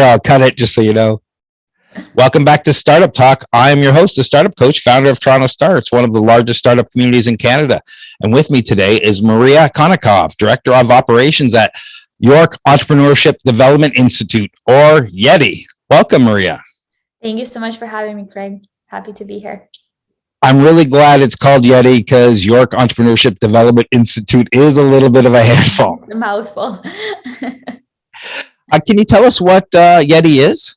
I'll cut it just so you know. Welcome back to Startup Talk. I am your host, the Startup Coach, founder of TorontoStarts, one of the largest startup communities in Canada. And with me today is Maria Konikov, Director of Operations at York Entrepreneurship Development Institute, or YEDI. Welcome, Maria. Thank you so much for having me, Craig. Happy to be here. I'm really glad it's called YEDI because York Entrepreneurship Development Institute is a little bit of a handful. A mouthful. Can you tell us what YEDI is?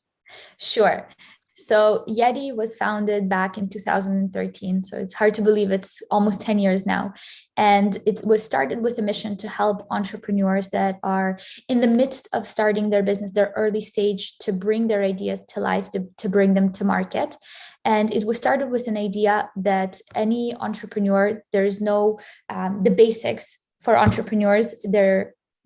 Sure. So YEDI was founded back in 2013. So it's hard to believe it's almost 10 years now. And it was started with a mission to help entrepreneurs that are in the midst of starting their business, their early stage, to bring their ideas to life, to bring them to market. And it was started with an idea that any entrepreneur, there's no, the basics for entrepreneurs,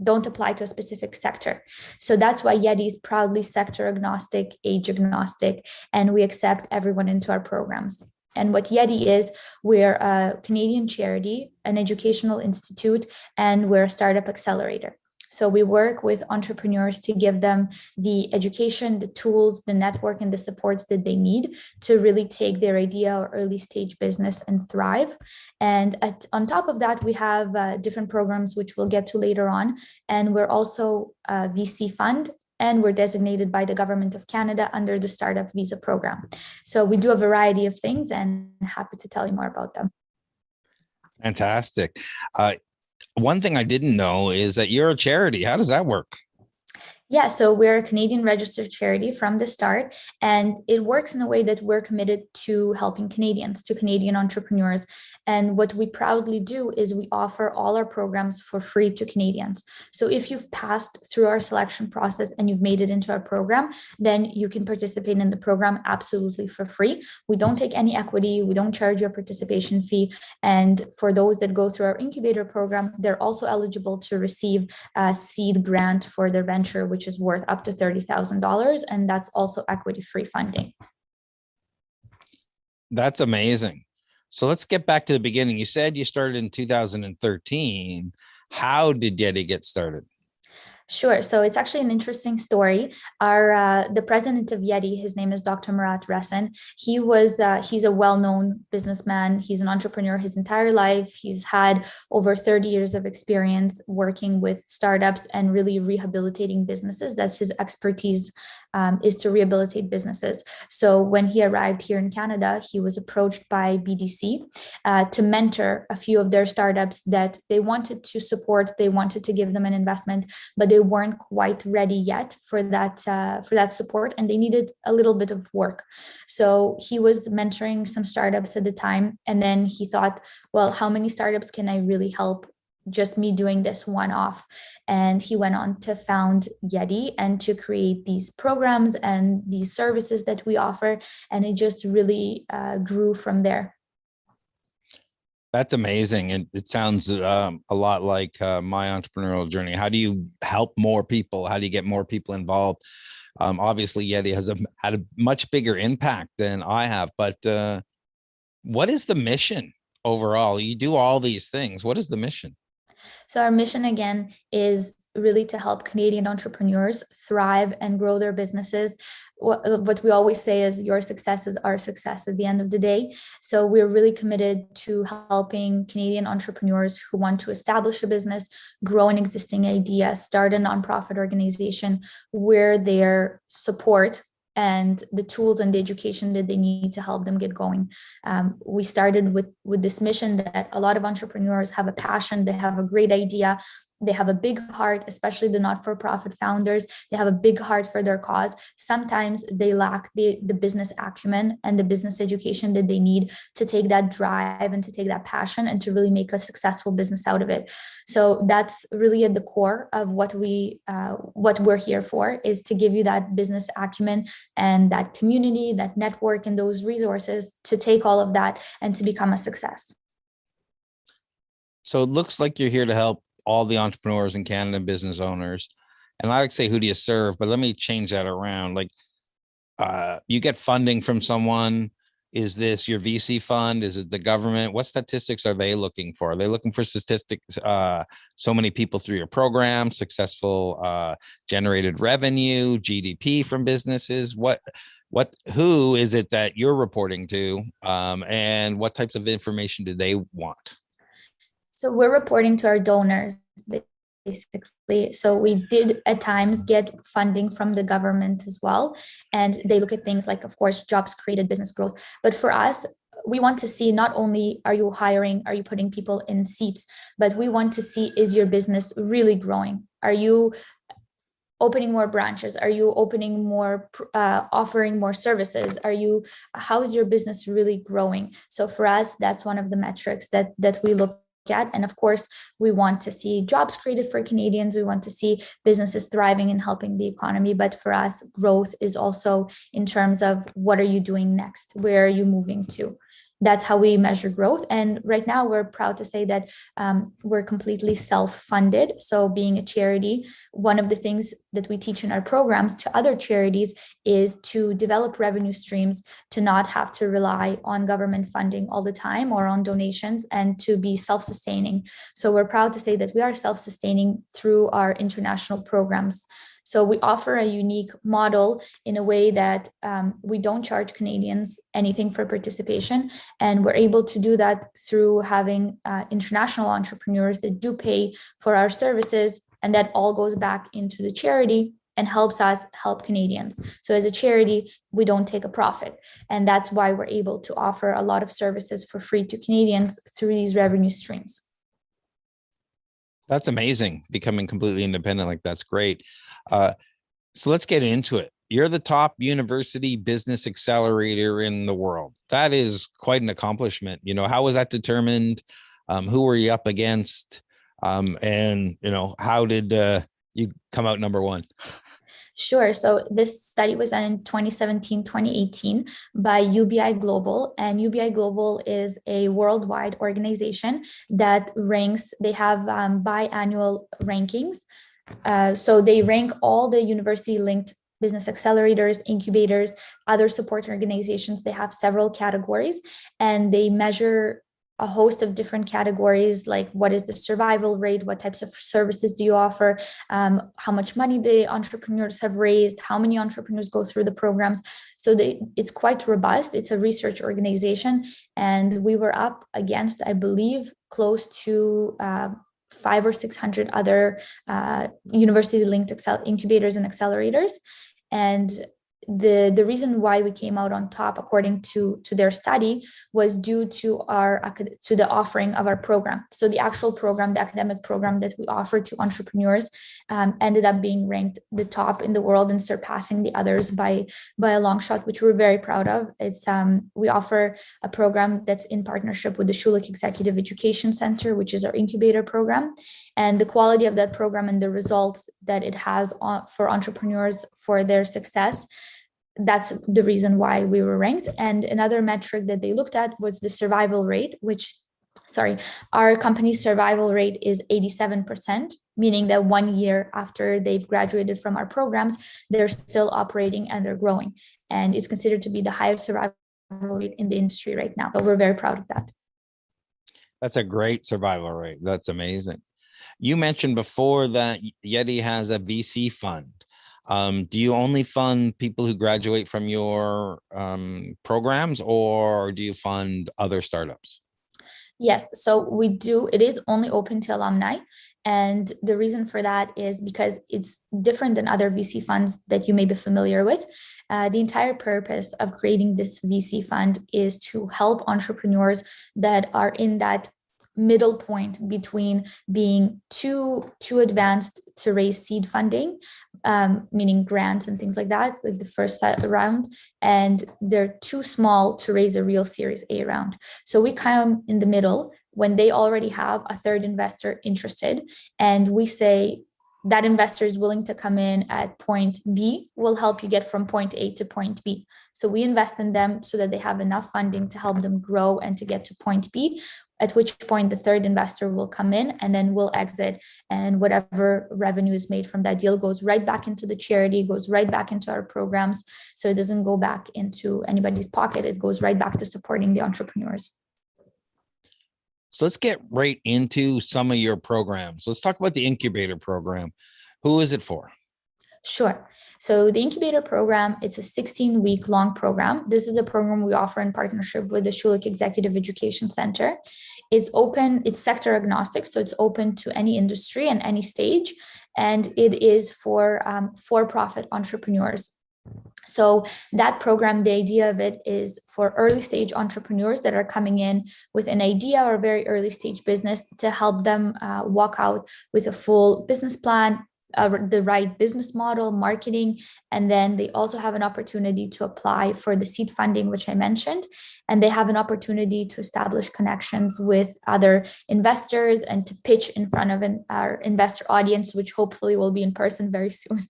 don't apply to a specific sector. So that's why YEDI is proudly sector agnostic, age agnostic, and we accept everyone into our programs. And what YEDI is, we're a Canadian charity, an educational institute, and we're a startup accelerator. So we work with entrepreneurs to give them the education, the tools, the network, and the supports that they need to really take their idea or early stage business and thrive. And on top of that, we have different programs, which we'll get to later on. And we're also a VC fund, and we're designated by the Government of Canada under the Startup Visa program. So we do a variety of things, and I'm happy to tell you more about them. Fantastic. One thing I didn't know is that you're a charity. How does that work? Yeah, so we're a Canadian registered charity from the start, and it works in a way that we're committed to helping Canadians, to Canadian entrepreneurs. And what we proudly do is we offer all our programs for free to Canadians. So if you've passed through our selection process and you've made it into our program, then you can participate in the program absolutely for free. We don't take any equity, we don't charge you a participation fee. And for those that go through our incubator program, they're also eligible to receive a seed grant for their venture, which is worth up to $30,000, and that's also equity-free funding. That's amazing. So let's get back to the beginning. You said you started in 2013. How did YEDI get started? Sure. So it's actually an interesting story. The president of YEDI, his name is Dr. Murat Resen. He's a well-known businessman. He's an entrepreneur his entire life. He's had over 30 years of experience working with startups and really rehabilitating businesses. That's his expertise, is to rehabilitate businesses. So when he arrived here in Canada, he was approached by BDC to mentor a few of their startups that they wanted to support. They wanted to give them an investment, but they weren't quite ready yet for that support, and they needed a little bit of work. So he was mentoring some startups at the time, and then he thought, well, how many startups can I really help just me doing this one-off? And he went on to found YEDI and to create these programs and these services that we offer, and it just really grew from there. That's amazing. And it sounds a lot like my entrepreneurial journey. How do you help more people? How do you get more people involved? Obviously, YEDI has had a much bigger impact than I have, but what is the mission overall? You do all these things. What is the mission? So our mission, again, is really to help Canadian entrepreneurs thrive and grow their businesses. What we always say is your success is our success at the end of the day. So we're really committed to helping Canadian entrepreneurs who want to establish a business, grow an existing idea, start a nonprofit organization, where their support and the tools and the education that they need to help them get going. We started with this mission that a lot of entrepreneurs have a passion, they have a great idea, they have a big heart, especially the not-for-profit founders. They have a big heart for their cause. Sometimes they lack the business acumen and the business education that they need to take that drive and to take that passion and to really make a successful business out of it. So that's really at the core of what we're here for, is to give you that business acumen and that community, that network, and those resources to take all of that and to become a success. So it looks like you're here to help all the entrepreneurs in Canada, business owners. And I like to say, who do you serve? But let me change that around. Like, you get funding from someone, Is this your VC fund? Is it the government? What statistics are they looking for? Are they looking for statistics? So many people through your program, successful generated revenue, GDP from businesses. Who is it that you're reporting to? And what types of information do they want? So we're reporting to our donors, basically. So we did at times get funding from the government as well. And they look at things like, of course, jobs created, business growth. But for us, we want to see not only are you hiring, are you putting people in seats, but we want to see, is your business really growing? Are you opening more branches? Are you opening more, offering more services? How is your business really growing? So for us, that's one of the metrics that we look at. And of course, we want to see jobs created for Canadians. We want to see businesses thriving and helping the economy. But for us, growth is also in terms of what are you doing next? Where are you moving to? That's how we measure growth. And right now, we're proud to say that we're completely self-funded. So being a charity, one of the things that we teach in our programs to other charities is to develop revenue streams, to not have to rely on government funding all the time or on donations, and to be self-sustaining. So we're proud to say that we are self-sustaining through our international programs. So we offer a unique model in a way that we don't charge Canadians anything for participation. And we're able to do that through having international entrepreneurs that do pay for our services. And that all goes back into the charity and helps us help Canadians. So as a charity, we don't take a profit. And that's why we're able to offer a lot of services for free to Canadians through these revenue streams. That's amazing. Becoming completely independent, like that's great. So let's get into it. You're the top university business accelerator in the world. That is quite an accomplishment. How was that determined? Who were you up against? And how did you come out number one? Sure. So this study was done in 2017, 2018 by UBI Global. And UBI Global is a worldwide organization that ranks, they have biannual rankings. So they rank all the university-linked business accelerators, incubators, other support organizations. They have several categories, and they measure a host of different categories, like what is the survival rate, what types of services do you offer, how much money the entrepreneurs have raised, how many entrepreneurs go through the programs. So it's quite robust. It's a research organization, and we were up against, I believe, close to 500 or 600 other university-linked incubators and accelerators. And the reason why we came out on top, according to their study, was due to the offering of our program. So the actual program, the academic program that we offer to entrepreneurs, ended up being ranked the top in the world and surpassing the others by a long shot, which we're very proud of. It's we offer a program that's in partnership with the Schulich Executive Education Center, which is our incubator program. And the quality of that program and the results that it has for entrepreneurs for their success, that's the reason why we were ranked. And another metric that they looked at was the survival rate, our company's survival rate is 87%, meaning that 1 year after they've graduated from our programs, they're still operating and they're growing. And it's considered to be the highest survival rate in the industry right now. So we're very proud of that. That's a great survival rate. That's amazing. You mentioned before that YEDI has a VC fund. Do you only fund people who graduate from your programs, or do you fund other startups? Yes, so we do. It is only open to alumni. And the reason for that is because it's different than other VC funds that you may be familiar with. The entire purpose of creating this VC fund is to help entrepreneurs that are in that middle point between being too advanced to raise seed funding, meaning grants and things like that, like the first round, and they're too small to raise a real Series A round. So we come in the middle when they already have a third investor interested, and we say that investor is willing to come in at point B, will help you get from point A to point B. So we invest in them so that they have enough funding to help them grow and to get to point B. at which point the third investor will come in and then we'll exit. And whatever revenue is made from that deal goes right back into the charity, goes right back into our programs. So it doesn't go back into anybody's pocket. It goes right back to supporting the entrepreneurs. So let's get right into some of your programs. Let's talk about the incubator program. Who is it for? Sure. So the incubator program, it's a 16-week long program. This is a program we offer in partnership with the Schulich Executive Education Center. It's open, it's sector agnostic, so it's open to any industry and any stage. And it is for-profit entrepreneurs. So that program, the idea of it is for early stage entrepreneurs that are coming in with an idea or a very early stage business to help them walk out with a full business plan, the right business model, marketing, and then they also have an opportunity to apply for the seed funding, which I mentioned, and they have an opportunity to establish connections with other investors and to pitch in front of our investor audience, which hopefully will be in person very soon.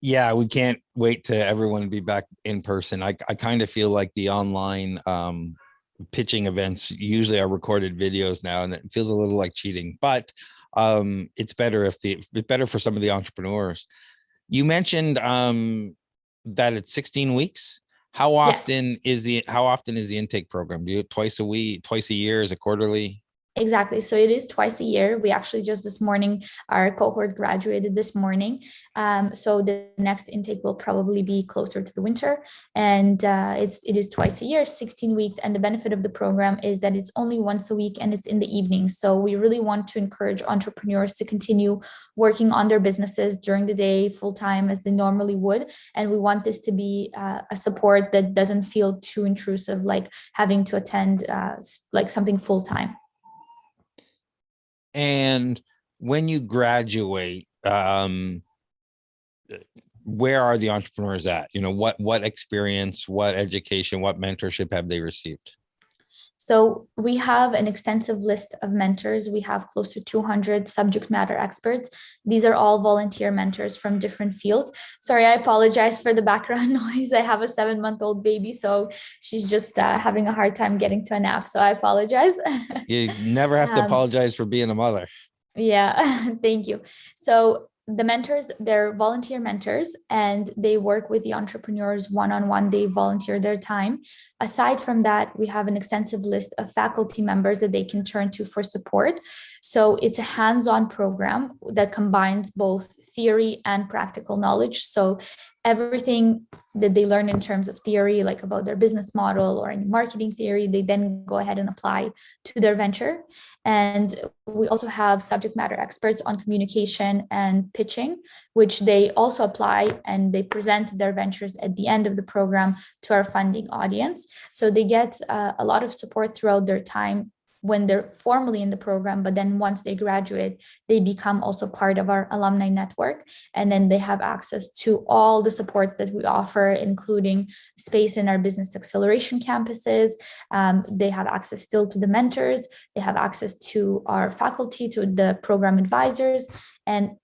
Yeah, we can't wait to everyone be back in person. I kind of feel like the online pitching events usually are recorded videos now, and it feels a little like cheating, but it's better it's better for some of the entrepreneurs. You mentioned that it's 16 weeks. How often is the intake program? Do you twice a week, twice a year? Is it quarterly? Exactly. So it is twice a year. We actually just this morning, our cohort graduated this morning. So the next intake will probably be closer to the winter. And it is twice a year, 16 weeks. And the benefit of the program is that it's only once a week and it's in the evening. So we really want to encourage entrepreneurs to continue working on their businesses during the day, full time as they normally would. And we want this to be a support that doesn't feel too intrusive, like having to attend like something full time. And when you graduate, where are the entrepreneurs at? You know, what experience, what education, what mentorship have they received? So we have an extensive list of mentors. We have close to 200 subject matter experts. These are all volunteer mentors from different fields. Sorry, I apologize for the background noise. I have a 7-month-old baby, so she's just having a hard time getting to a nap. So I apologize. You never have to apologize for being a mother. Yeah, thank you. So the mentors, they're volunteer mentors and they work with the entrepreneurs one-on-one. They volunteer their time. Aside from that, we have an extensive list of faculty members that they can turn to for support. So it's a hands-on program that combines both theory and practical knowledge. So everything that they learn in terms of theory, like about their business model or in marketing theory, they then go ahead and apply to their venture. And we also have subject matter experts on communication and pitching, which they also apply and they present their ventures at the end of the program to our funding audience. So they get a lot of support throughout their time when they're formally in the program, but then once they graduate, they become also part of our alumni network. And then they have access to all the supports that we offer, including space in our business acceleration campuses. They have access still to the mentors. They have access to our faculty, to the program advisors. And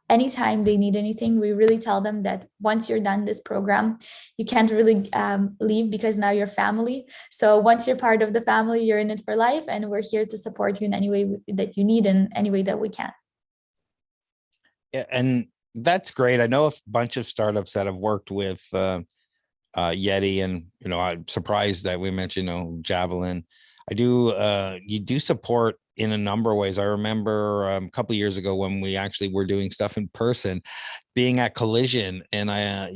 anytime they need anything, we really tell them that once you're done this program, you can't really leave because now you're family. So once you're part of the family, you're in it for life, and we're here to support you in any way that you need, in any way that we can. Yeah, and that's great. I know a bunch of startups that have worked with YEDI, and I'm surprised that we mentioned Javelin. You do support in a number of ways. I remember a couple of years ago when we actually were doing stuff in person, being at Collision, and I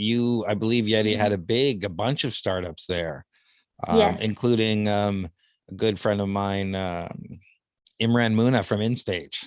believe YEDI had a bunch of startups there, yes. including a good friend of mine, Imran Muna from InStage.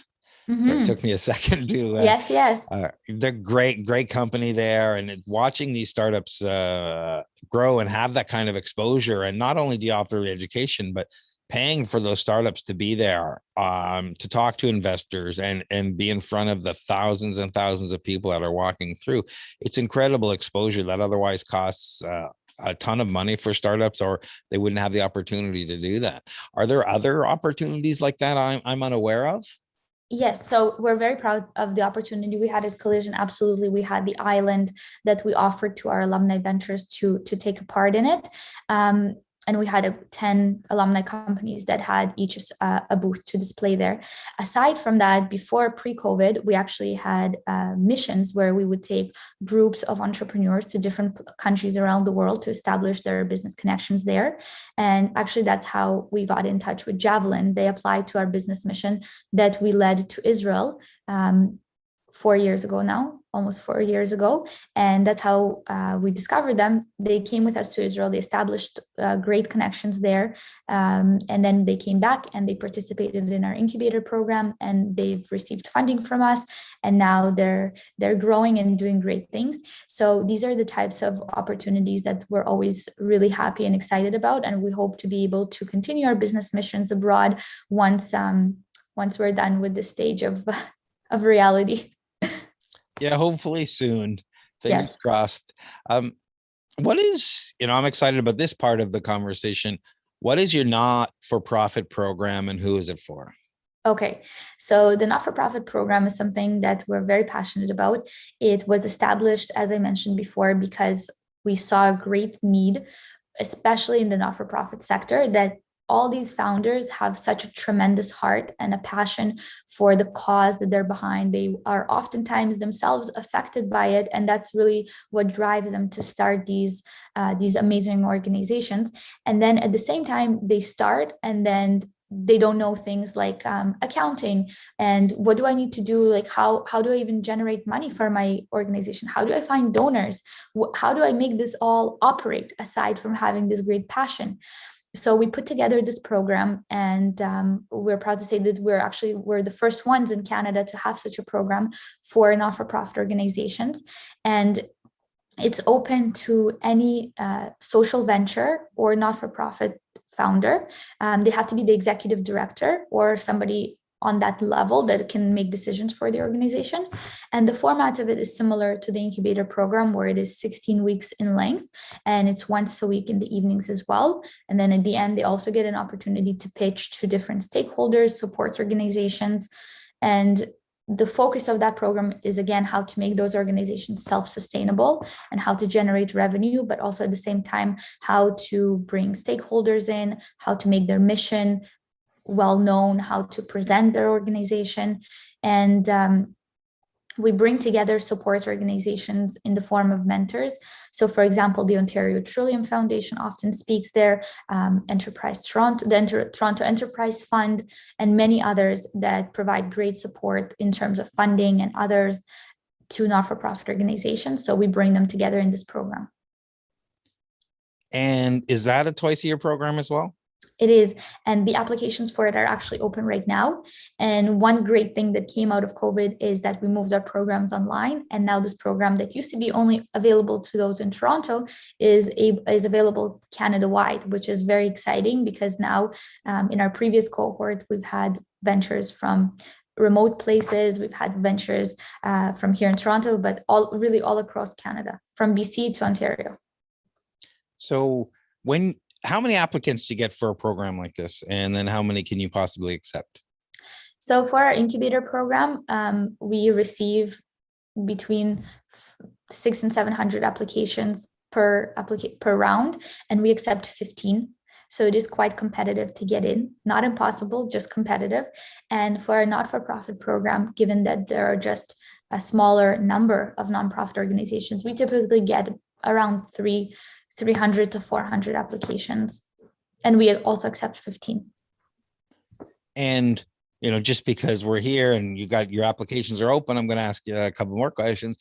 So it took me a second to yes. They're great company there, and watching these startups grow and have that kind of exposure, and not only do you offer education, but paying for those startups to be there, to talk to investors and be in front of the thousands and thousands of people that are walking through. It's incredible exposure that otherwise costs a ton of money for startups, or they wouldn't have the opportunity to do that. Are there other opportunities like that I'm unaware of? Yes, so we're very proud of the opportunity we had at Collision. Absolutely, we had the island that we offered to our alumni ventures to take a part in it. and we had 10 alumni companies that had each a booth to display there. Aside from that, before pre-COVID, we actually had missions where we would take groups of entrepreneurs to different countries around the world to establish their business connections there. And actually, that's how we got in touch with Javelin. They applied to our business mission that we led to Israel 4 years ago now, almost 4 years ago. And that's how we discovered them. They came with us to Israel. They established great connections there. And then they came back and they participated in our incubator program, and they've received funding from us. And now they're growing and doing great things. So these are the types of opportunities that we're always really happy and excited about. And we hope to be able to continue our business missions abroad once we're done with this stage of reality. Yeah, hopefully soon. Fingers Yes. crossed. What is, I'm excited about this part of the conversation. What is your not-for-profit program and who is it for? Okay, so the not-for-profit program is something that we're very passionate about. It was established, as I mentioned before, because we saw a great need, especially in the not-for-profit sector, that all these founders have such a tremendous heart and a passion for the cause that they're behind. They are oftentimes themselves affected by it, and that's really what drives them to start these amazing organizations. And then at the same time, they start, and then they don't know things like accounting and what do I need to do, like how do I even generate money for my organization, how do I find donors, how do I make this all operate aside from having this great passion. So we put together this program, and we're proud to say that we're the first ones in Canada to have such a program for not-for-profit organizations. And it's open to any social venture or not-for-profit founder. They have to be the executive director or somebody on that level that can make decisions for the organization. And the format of it is similar to the incubator program, where it is 16 weeks in length, and it's once a week in the evenings as well. And then at the end, they also get an opportunity to pitch to different stakeholders, support organizations. And the focus of that program is, again, how to make those organizations self-sustainable and how to generate revenue, but also at the same time, how to bring stakeholders in, how to make their mission well known, how to present their organization. And we bring together support organizations in the form of mentors. So, for example, the Ontario Trillium Foundation often speaks there, Toronto Enterprise Fund, and many others that provide great support in terms of funding and others to not-for-profit organizations. So we bring them together in this program. And is that a twice-a-year program as well? It is, and the applications for it are actually open right now. And one great thing that came out of COVID is that we moved our programs online, and now this program that used to be only available to those in Toronto is available Canada-wide, which is very exciting because now in our previous cohort, we've had ventures from remote places, we've had ventures from here in Toronto, but all across Canada, from BC to Ontario. So how many applicants do you get for a program like this? And then how many can you possibly accept? So for our incubator program, we receive between 600 and 700 applications per round, and we accept 15. So it is quite competitive to get in, not impossible, just competitive. And for our not-for-profit program, given that there are just a smaller number of nonprofit organizations, we typically get around 300 to 400 applications, and we also accept 15. And just because we're here and your applications are open, I'm going to ask you a couple more questions.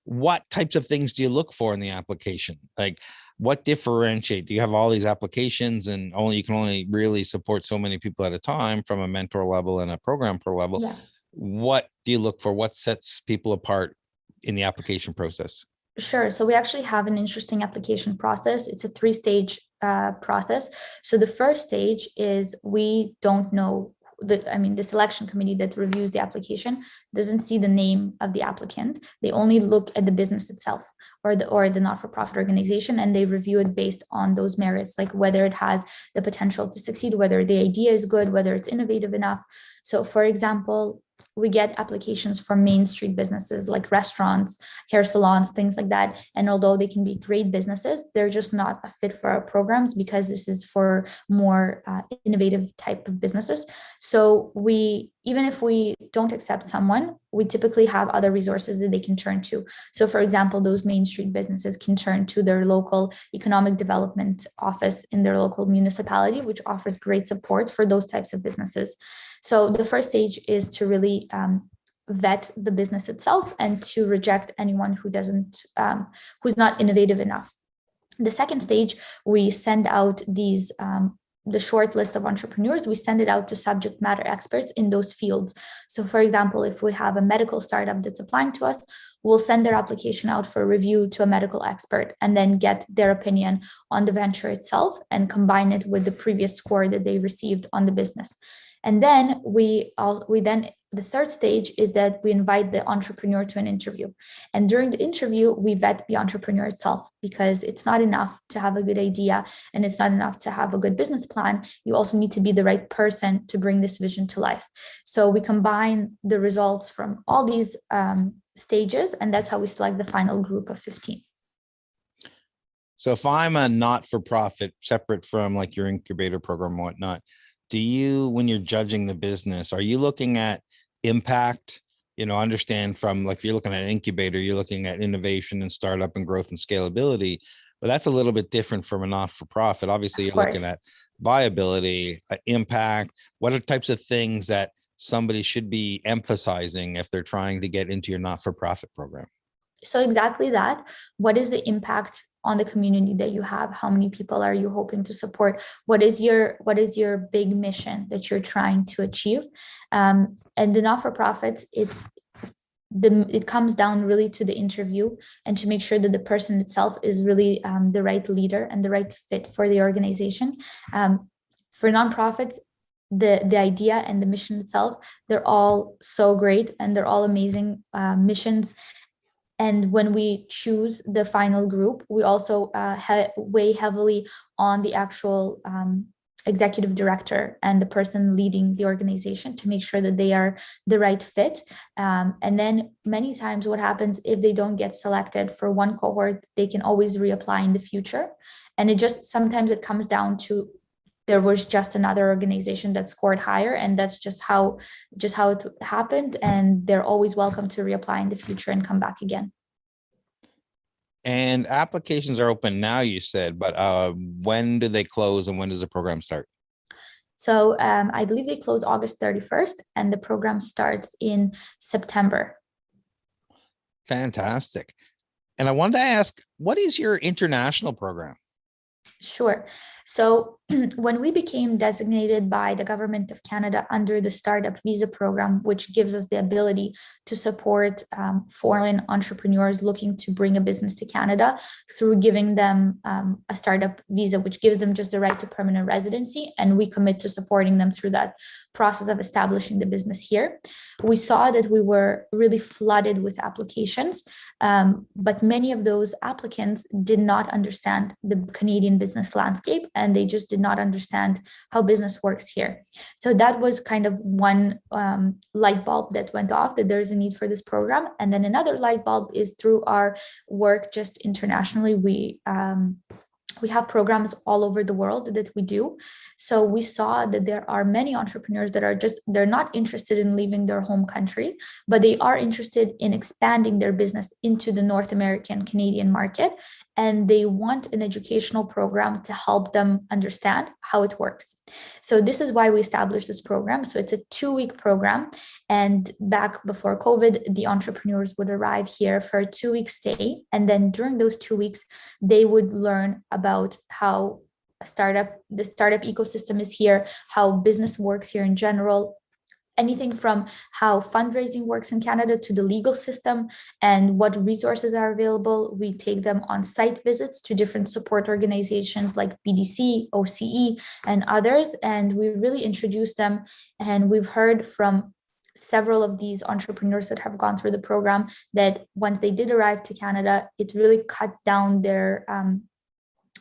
What types of things do you look for in the application? Like, what differentiate? Do you have all these applications and you can only really support so many people at a time from a mentor level and a program per level? Yeah. What do you look for? What sets people apart in the application process? Sure. So we actually have an interesting application process. It's a 3-stage process. So the first stage is we don't know the selection committee that reviews the application doesn't see the name of the applicant. They only look at the business itself or the not-for-profit organization, and they review it based on those merits, like whether it has the potential to succeed, whether the idea is good, whether it's innovative enough. So, for example, we get applications from main street businesses like restaurants, hair salons, things like that. And although they can be great businesses, they're just not a fit for our programs because this is for more innovative type of businesses. So even if we don't accept someone, we typically have other resources that they can turn to. So for example, those main street businesses can turn to their local economic development office in their local municipality, which offers great support for those types of businesses. So the first stage is to really vet the business itself and to reject anyone who doesn't, who's not innovative enough. The second stage, we send out the short list of entrepreneurs, we send it out to subject matter experts in those fields. So for example, if we have a medical startup that's applying to us, we'll send their application out for review to a medical expert and then get their opinion on the venture itself and combine it with the previous score that they received on the business. And then the third stage is that we invite the entrepreneur to an interview. And during the interview, we vet the entrepreneur itself, because it's not enough to have a good idea and it's not enough to have a good business plan. You also need to be the right person to bring this vision to life. So we combine the results from all these stages, and that's how we select the final group of 15. So if I'm a not-for-profit, separate from like your incubator program and whatnot, when you're judging the business, are you looking at impact? Understand from, like, if you're looking at an incubator, you're looking at innovation and startup and growth and scalability, but that's a little bit different from a not-for-profit. Obviously, you're looking at viability, impact. What are types of things that somebody should be emphasizing if they're trying to get into your not-for-profit program? So exactly that. What is the impact on the community that you have? How many people are you hoping to support? What is your big mission that you're trying to achieve? And the not-for-profits, it comes down really to the interview and to make sure that the person itself is really the right leader and the right fit for the organization. For nonprofits, the idea and the mission itself, they're all so great and they're all amazing missions. And when we choose the final group, we also weigh heavily on the actual executive director and the person leading the organization to make sure that they are the right fit. And then many times what happens, if they don't get selected for one cohort, they can always reapply in the future. And sometimes it comes down to there was just another organization that scored higher, and that's just how it happened. And they're always welcome to reapply in the future and come back again. And applications are open now, you said, but when do they close and when does the program start? So I believe they close August 31st and the program starts in September. Fantastic. And I wanted to ask, what is your international program? Sure. So when we became designated by the government of Canada under the startup visa program, which gives us the ability to support foreign entrepreneurs looking to bring a business to Canada through giving them a startup visa, which gives them just the right to permanent residency. And we commit to supporting them through that process of establishing the business here. We saw that we were really flooded with applications, but many of those applicants did not understand the Canadian business landscape, and they just did not understand how business works here. So that was kind of one light bulb that went off, that there's a need for this program. And then another light bulb is through our work just internationally. We have programs all over the world that we do. So we saw that there are many entrepreneurs that they're not interested in leaving their home country, but they are interested in expanding their business into the North American, Canadian market. And they want an educational program to help them understand how it works. So this is why we established this program. So it's a 2-week program. And back before COVID, the entrepreneurs would arrive here for a 2-week stay. And then during those 2 weeks, they would learn about how the startup ecosystem is here, how business works here in general, anything from how fundraising works in Canada to the legal system and what resources are available. We take them on site visits to different support organizations like BDC, OCE, and others, and we really introduce them. And we've heard from several of these entrepreneurs that have gone through the program that once they did arrive to Canada, it really cut down their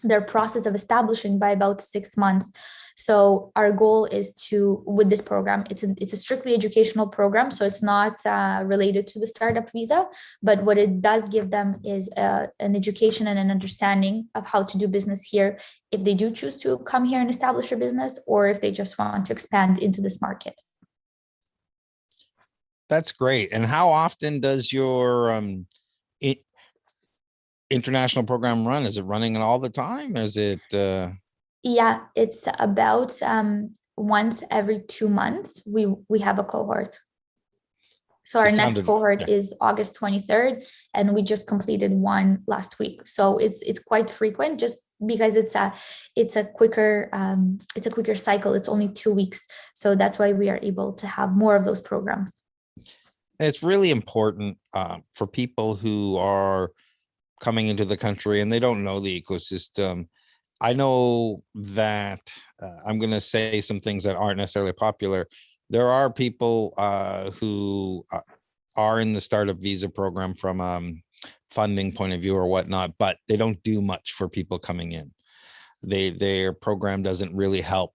their process of establishing by about 6 months. So our goal is to, with this program, it's a strictly educational program, so it's not related to the startup visa, but what it does give them is an education and an understanding of how to do business here if they do choose to come here and establish a business, or if they just want to expand into this market. That's great. And how often does your international program run? Is it running all the time? Is it Yeah, it's about once every 2 months we have a cohort. So our next cohort is August 23rd, and we just completed one last week. So it's quite frequent, just because it's a quicker cycle. It's only 2 weeks, so that's why we are able to have more of those programs. It's really important for people who are coming into the country and they don't know the ecosystem. I know that I'm going to say some things that aren't necessarily popular. There are people who are in the startup visa program from funding point of view or whatnot, but they don't do much for people coming in. Their program doesn't really help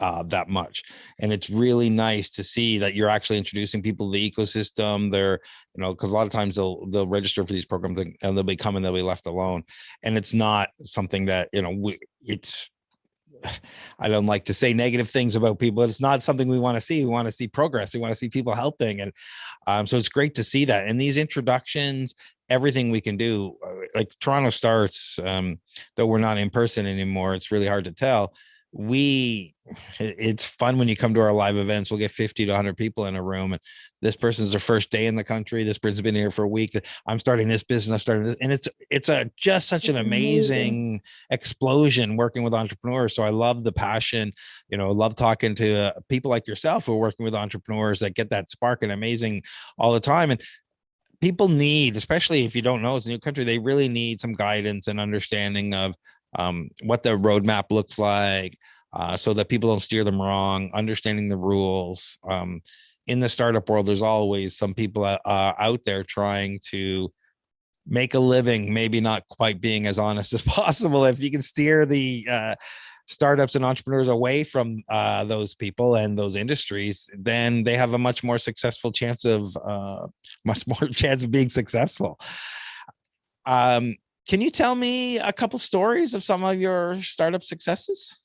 that much. And it's really nice to see that you're actually introducing people to the ecosystem. They're, because a lot of times they'll register for these programs and they'll be coming, they'll be left alone. And it's not something that, I don't like to say negative things about people, but it's not something we want to see. We want to see progress. We want to see people helping. And so it's great to see that. And these introductions, everything we can do, like TorontoStarts, though we're not in person anymore, it's really hard to tell. It's fun when you come to our live events. We'll get 50 to 100 people in a room, and this person's their first day in the country. This person's been here for a week. I'm starting this business. I'm starting this, and it's just such an amazing explosion working with entrepreneurs. So I love the passion. Love talking to people like yourself who are working with entrepreneurs that get that spark and amazing all the time. And people need, especially if you don't know, it's a new country, they really need some guidance and understanding of what the roadmap looks like, so that people don't steer them wrong, understanding the rules. In the startup world, there's always some people out there trying to make a living, maybe not quite being as honest as possible. If you can steer the startups and entrepreneurs away from those people and those industries, then they have a much more chance of being successful. Can you tell me a couple stories of some of your startup successes?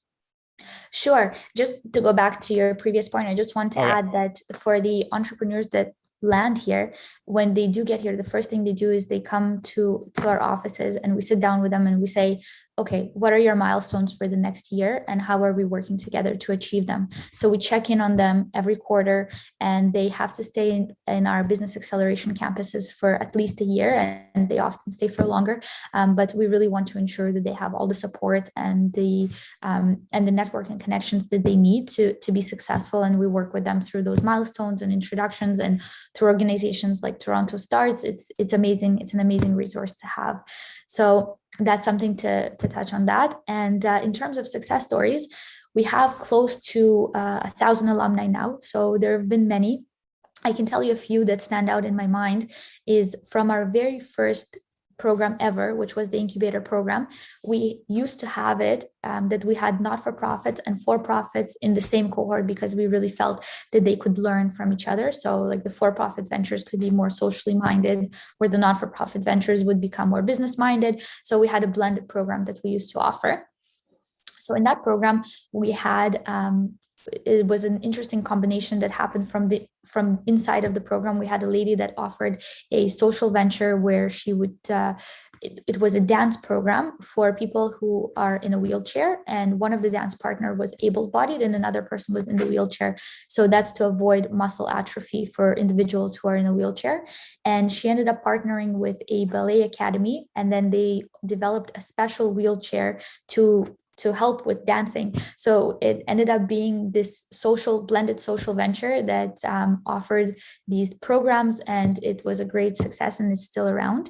Sure. Just to go back to your previous point, I just want to add that for the entrepreneurs that land here, when they do get here, the first thing they do is they come to our offices and we sit down with them and we say, okay, what are your milestones for the next year and how are we working together to achieve them? So we check in on them every quarter, and they have to stay in our business acceleration campuses for at least a year, and they often stay for longer. But we really want to ensure that they have all the support and the network and connections that they need to be successful. And we work with them through those milestones and introductions, and through organizations like TorontoStarts. It's amazing. It's an amazing resource to have. So that's something to touch on that. And in terms of success stories, we have close to 1,000 alumni now. So there have been many. I can tell you a few that stand out in my mind is from our very first program ever, which was the incubator program. We used to have it that we had not-for-profits and for-profits in the same cohort, because we really felt that they could learn from each other. So like the for-profit ventures could be more socially minded, where the not-for-profit ventures would become more business minded. So we had a blended program that we used to offer. So in that program, we had it was an interesting combination that happened from inside of the program. We had a lady that offered a social venture where she would it was a dance program for people who are in a wheelchair, and one of the dance partner was able-bodied and another person was in the wheelchair. So that's to avoid muscle atrophy for individuals who are in a wheelchair. And she ended up partnering with a ballet academy, and then they developed a special wheelchair to help with dancing. So it ended up being this blended social venture that offered these programs, and it was a great success, and it's still around.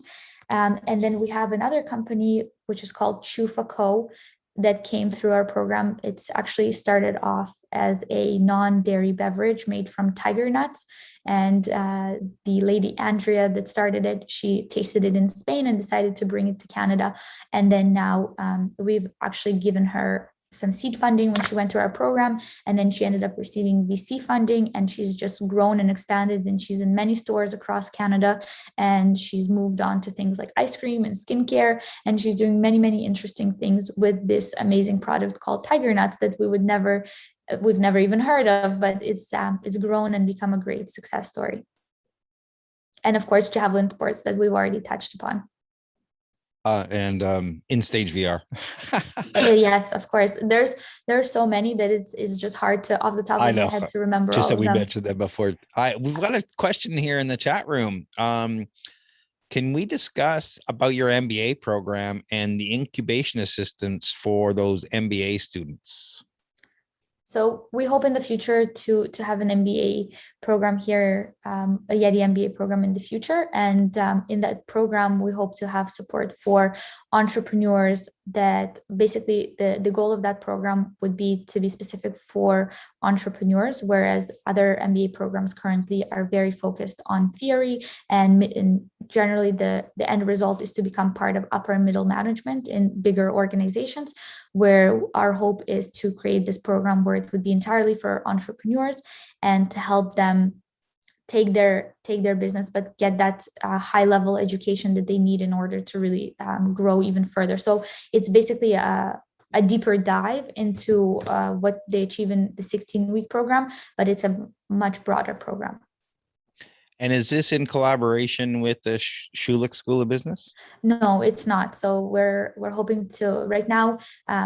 And then we have another company which is called Chufa Co. that came through our program, it's actually started off as a non-dairy beverage made from tiger nuts. And the lady Andrea that started it, she tasted it in Spain and decided to bring it to Canada. And then now we've actually given her some seed funding when she went to our program, and then she ended up receiving VC funding, and she's just grown and expanded, and she's in many stores across Canada, and she's moved on to things like ice cream and skincare, and she's doing many interesting things with this amazing product called tiger nuts that we've never even heard of, but it's grown and become a great success story. And of course, javelin sports that we've already touched upon. And in-stage VR. Yes, of course. There's so many that it's just hard to, off the top of my head, to remember just all that we of them. mentioned that before. We've got a question here in the chat room. Can we discuss about your MBA program and the incubation assistance for those MBA students? So we hope in the future to have an MBA program here, a YEDI MBA program in the future. And in that program, we hope to have support for entrepreneurs. That basically the goal of that program would be to be specific for entrepreneurs, whereas other MBA programs currently are very focused on theory, and generally the end result is to become part of upper and middle management in bigger organizations, where our hope is to create this program where it would be entirely for entrepreneurs and to help them take their business, but get that high level education that they need in order to really grow even further. So it's basically a deeper dive into what they achieve in the 16-week program, but it's a much broader program. And is this in collaboration with the Schulich School of Business? No, it's not. So we're hoping to, right now,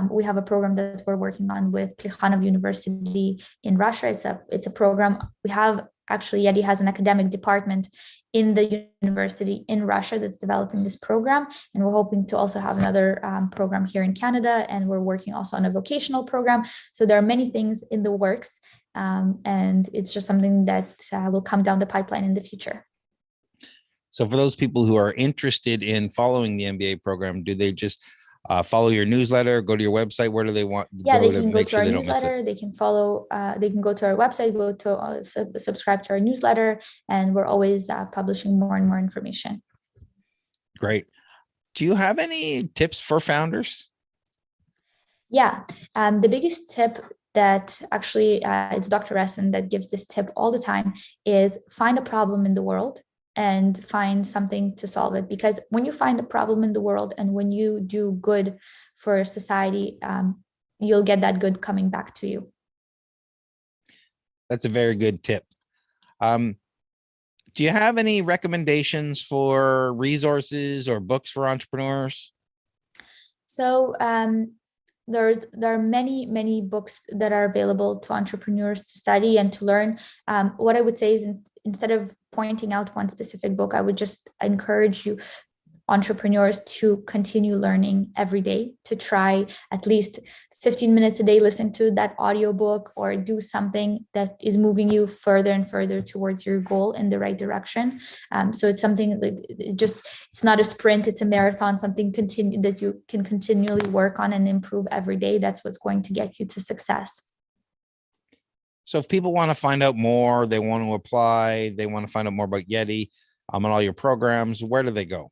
we have a program that we're working on with Plekhanov University in Russia. It's a program we have. Actually, YEDI has an academic department in the university in Russia that's developing this program. And we're hoping to also have another program here in Canada. And we're working also on a vocational program. So there are many things in the works. And it's just something that will come down the pipeline in the future. So for those people who are interested in following the MBA program, do they just follow your newsletter, go to your website? Where do they want to go go to make sure our they don't miss newsletter? it? They can follow, they can go to our website, go to subscribe to our newsletter, and we're always publishing more and more information. Great. Do you have any tips for founders? Yeah, the biggest tip that actually it's Dr. Resson that gives this tip all the time is find a problem in the world and find something to solve it. Because when you find a problem in the world and when you do good for society, you'll get that good coming back to you. That's a very good tip. Do you have any recommendations for resources or books for entrepreneurs? So there are many books that are available to entrepreneurs to study and to learn. What I would say is, instead of pointing out one specific book, I would just encourage you entrepreneurs to continue learning every day, to try at least 15 minutes a day, listen to that audiobook or do something that is moving you further and further towards your goal in the right direction. So it's something that it's not a sprint, it's a marathon, something that you can continually work on and improve every day. That's what's going to get you to success. So if people want to find out more, they want to apply, they want to find out more about YEDI and all your programs, where do they go?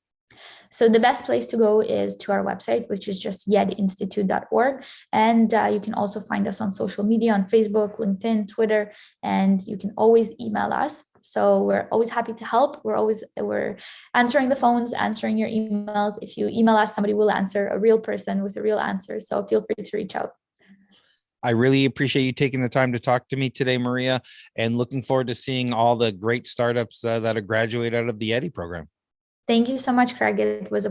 So the best place to go is to our website, which is just yedinstitute.org. And you can also find us on social media, on Facebook, LinkedIn, Twitter, and you can always email us. So we're always happy to help. We're answering the phones, answering your emails. If you email us, somebody will answer, a real person with a real answer. So feel free to reach out. I really appreciate you taking the time to talk to me today, Maria, and looking forward to seeing all the great startups that are graduate out of the YEDI program. Thank you so much, Craig. It was a